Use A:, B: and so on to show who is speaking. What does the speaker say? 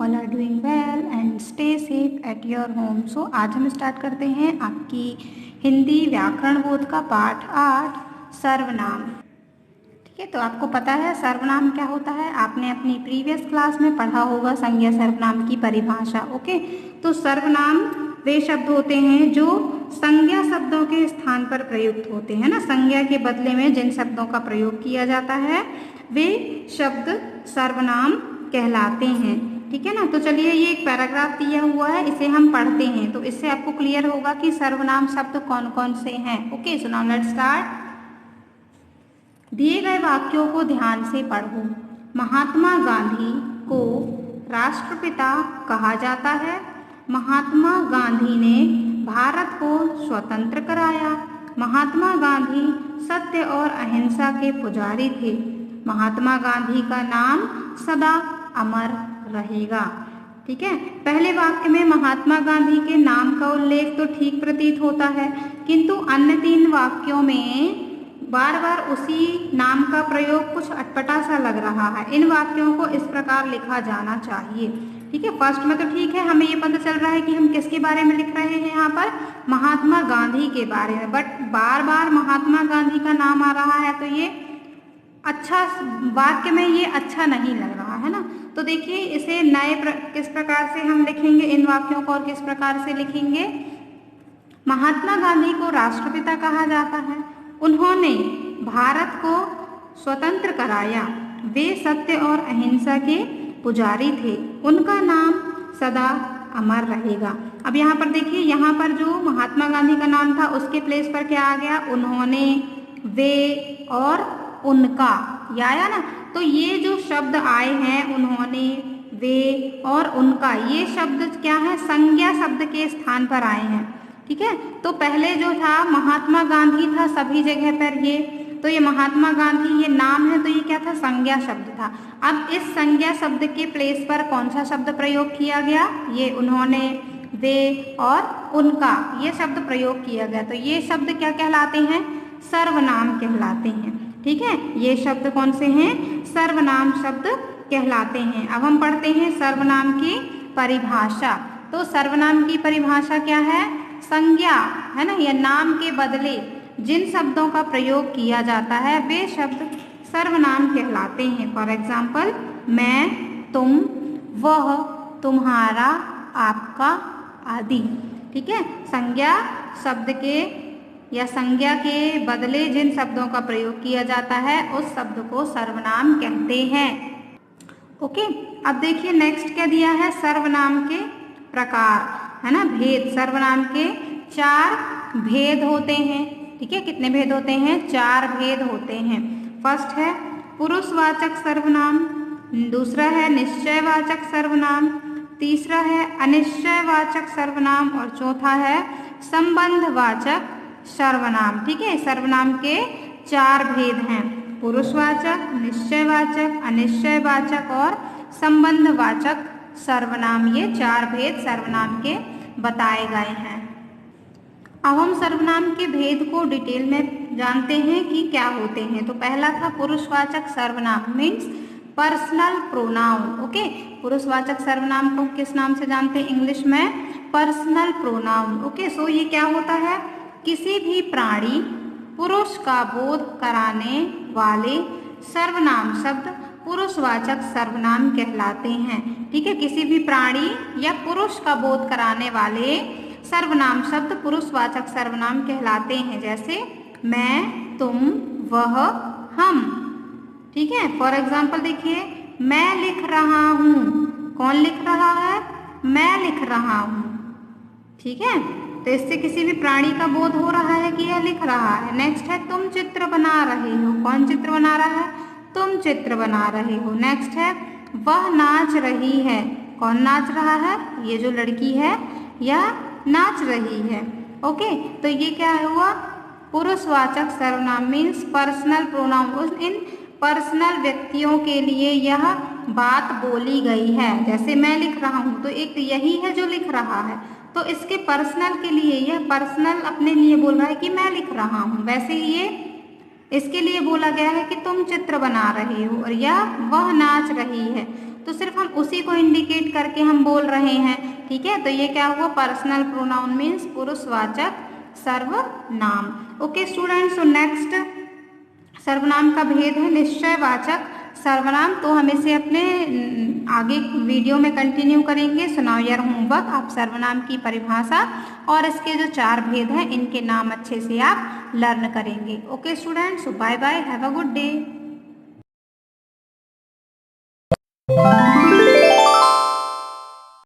A: All are doing well and stay safe at your home. So आज हम start करते हैं आपकी हिंदी व्याकरण बोध का पाठ 8 सर्वनाम। ठीक है, तो आपको पता है सर्वनाम क्या होता है, आपने अपनी प्रीवियस क्लास में पढ़ा होगा संज्ञा सर्वनाम की परिभाषा। ओके, तो सर्वनाम वे शब्द होते हैं जो संज्ञा शब्दों के स्थान पर प्रयुक्त होते हैं ना। संज्ञा के बदले में जिन शब्दों का प्रयोग किया जाता है वे शब्द सर्वनाम कहलाते हैं। ठीक है ना, तो चलिए ये एक पैराग्राफ दिया हुआ है, इसे हम पढ़ते हैं तो इससे आपको क्लियर होगा कि सर्वनाम शब्द कौन कौन से हैं। Okay, so now let's start. दिए गए वाक्यों को ध्यान से पढ़ो। महात्मा गांधी को राष्ट्रपिता कहा जाता है। महात्मा गांधी ने भारत को स्वतंत्र कराया। महात्मा गांधी सत्य और अहिंसा के पुजारी थे। महात्मा गांधी का नाम सदा अमर रहेगा। ठीक है, पहले वाक्य में महात्मा गांधी के नाम का उल्लेख तो ठीक प्रतीत होता है, किंतु अन्य 3 वाक्यों में बार बार उसी नाम का प्रयोग कुछ अटपटा सा लग रहा है। इन वाक्यों को इस प्रकार लिखा जाना चाहिए। ठीक है, फर्स्ट में तो ठीक है, हमें ये पता चल रहा है कि हम किसके बारे में लिख रहे हैं, यहाँ पर महात्मा गांधी के बारे में, बट बार बार महात्मा गांधी का नाम आ रहा है तो ये अच्छा वाक्य में ये अच्छा नहीं लग रहा है ना। तो देखिए इसे किस प्रकार से हम लिखेंगे इन वाक्यों को और किस प्रकार से लिखेंगे। महात्मा गांधी को राष्ट्रपिता कहा जाता है। उन्होंने भारत को स्वतंत्र कराया। वे सत्य और अहिंसा के पुजारी थे। उनका नाम सदा अमर रहेगा। अब यहाँ पर देखिए, यहाँ पर जो महात्मा गांधी का नाम था उसके प्लेस पर क्या आ गया, उन्होंने, वे और उनका, ये आया ना। तो ये जो शब्द आए हैं उन्होंने, वे और उनका, ये शब्द क्या है, संज्ञा शब्द के स्थान पर आए हैं। ठीक है, तो पहले जो था महात्मा गांधी था सभी जगह पर ये, तो ये महात्मा गांधी ये नाम है तो ये क्या था, संज्ञा शब्द था। अब इस संज्ञा शब्द के प्लेस पर कौन सा शब्द प्रयोग किया गया, ये उन्होंने, वे और उनका, ये शब्द प्रयोग किया गया। तो ये शब्द क्या कहलाते हैं, सर्वनाम कहलाते हैं। ठीक है, ये शब्द कौन से हैं, सर्वनाम शब्द कहलाते हैं। अब हम पढ़ते हैं सर्वनाम की परिभाषा। तो सर्वनाम की परिभाषा क्या है, संज्ञा है ना, या नाम के बदले जिन शब्दों का प्रयोग किया जाता है वे शब्द सर्वनाम कहलाते हैं। फॉर एग्जाम्पल, मैं, तुम, वह, तुम्हारा, आपका आदि। ठीक है, संज्ञा शब्द के या संज्ञा के बदले जिन शब्दों का प्रयोग किया जाता है उस शब्द को सर्वनाम कहते हैं। ओके, अब देखिए नेक्स्ट क्या दिया है, सर्वनाम के प्रकार है ना, भेद। सर्वनाम के 4 भेद होते हैं। ठीक है, कितने भेद होते हैं, 4 भेद होते हैं। फर्स्ट है पुरुषवाचक सर्वनाम, दूसरा है निश्चयवाचक सर्वनाम, तीसरा है अनिश्चयवाचक सर्वनाम और चौथा है संबंधवाचक सर्वनाम। ठीक है, सर्वनाम के 4 भेद हैं, पुरुषवाचक, निश्चयवाचक, अनिश्चयवाचक और संबंधवाचक सर्वनाम। ये 4 भेद सर्वनाम के बताए गए हैं। अब हम सर्वनाम के भेद को डिटेल में जानते हैं कि क्या होते हैं। तो पहला था पुरुषवाचक सर्वनाम, मीन्स पर्सनल प्रोनाउन। ओके, पुरुषवाचक सर्वनाम को किस नाम से जानते हैं इंग्लिश में, पर्सनल प्रोनाउन। ओके, सो ये क्या होता है, किसी भी प्राणी पुरुष का बोध कराने वाले सर्वनाम शब्द पुरुषवाचक सर्वनाम कहलाते हैं। ठीक है, किसी भी प्राणी या पुरुष का बोध कराने वाले सर्वनाम शब्द पुरुषवाचक सर्वनाम कहलाते हैं, जैसे मैं, तुम, वह, हम। ठीक है, फॉर एग्जाम्पल देखिए, मैं लिख रहा हूँ, कौन लिख रहा है, मैं लिख रहा हूँ। ठीक है, तो इससे किसी भी प्राणी का बोध हो रहा है कि यह लिख रहा है। नेक्स्ट है तुम चित्र बना रहे हो, कौन चित्र बना रहा है, तुम चित्र बना रहे हो। नेक्स्ट है वह नाच रही है, कौन नाच रहा है, ये जो लड़की है यह नाच रही है। ओके, तो ये क्या हुआ, पुरुषवाचक सर्वनाम मीन्स पर्सनल प्रोनाउन। इन पर्सनल व्यक्तियों के लिए यह बात बोली गई है। जैसे मैं लिख रहा हूँ तो एक यही है जो लिख रहा है, तो इसके पर्सनल के लिए यह पर्सनल अपने लिए बोल रहा है कि मैं लिख रहा हूँ। वैसे ही ये इसके लिए बोला गया है कि तुम चित्र बना रहे हो और यह वह नाच रही है। तो सिर्फ हम उसी को इंडिकेट करके हम बोल रहे हैं, ठीक है। तो ये क्या हुआ, पर्सनल प्रोनाउन मीन्स पुरुषवाचक सर्वनाम। ओके स्टूडेंट्स, सो नेक्स्ट सर्वनाम का भेद है निश्चयवाचक सर्वनाम। तो हम इसे अपने आगे वीडियो में कंटिन्यू करेंगे। सो नाउ योर होमवर्क, आप सर्वनाम की परिभाषा और इसके जो 4 भेद हैं इनके नाम अच्छे से आप लर्न करेंगे। Okay students, so bye bye, have a good day.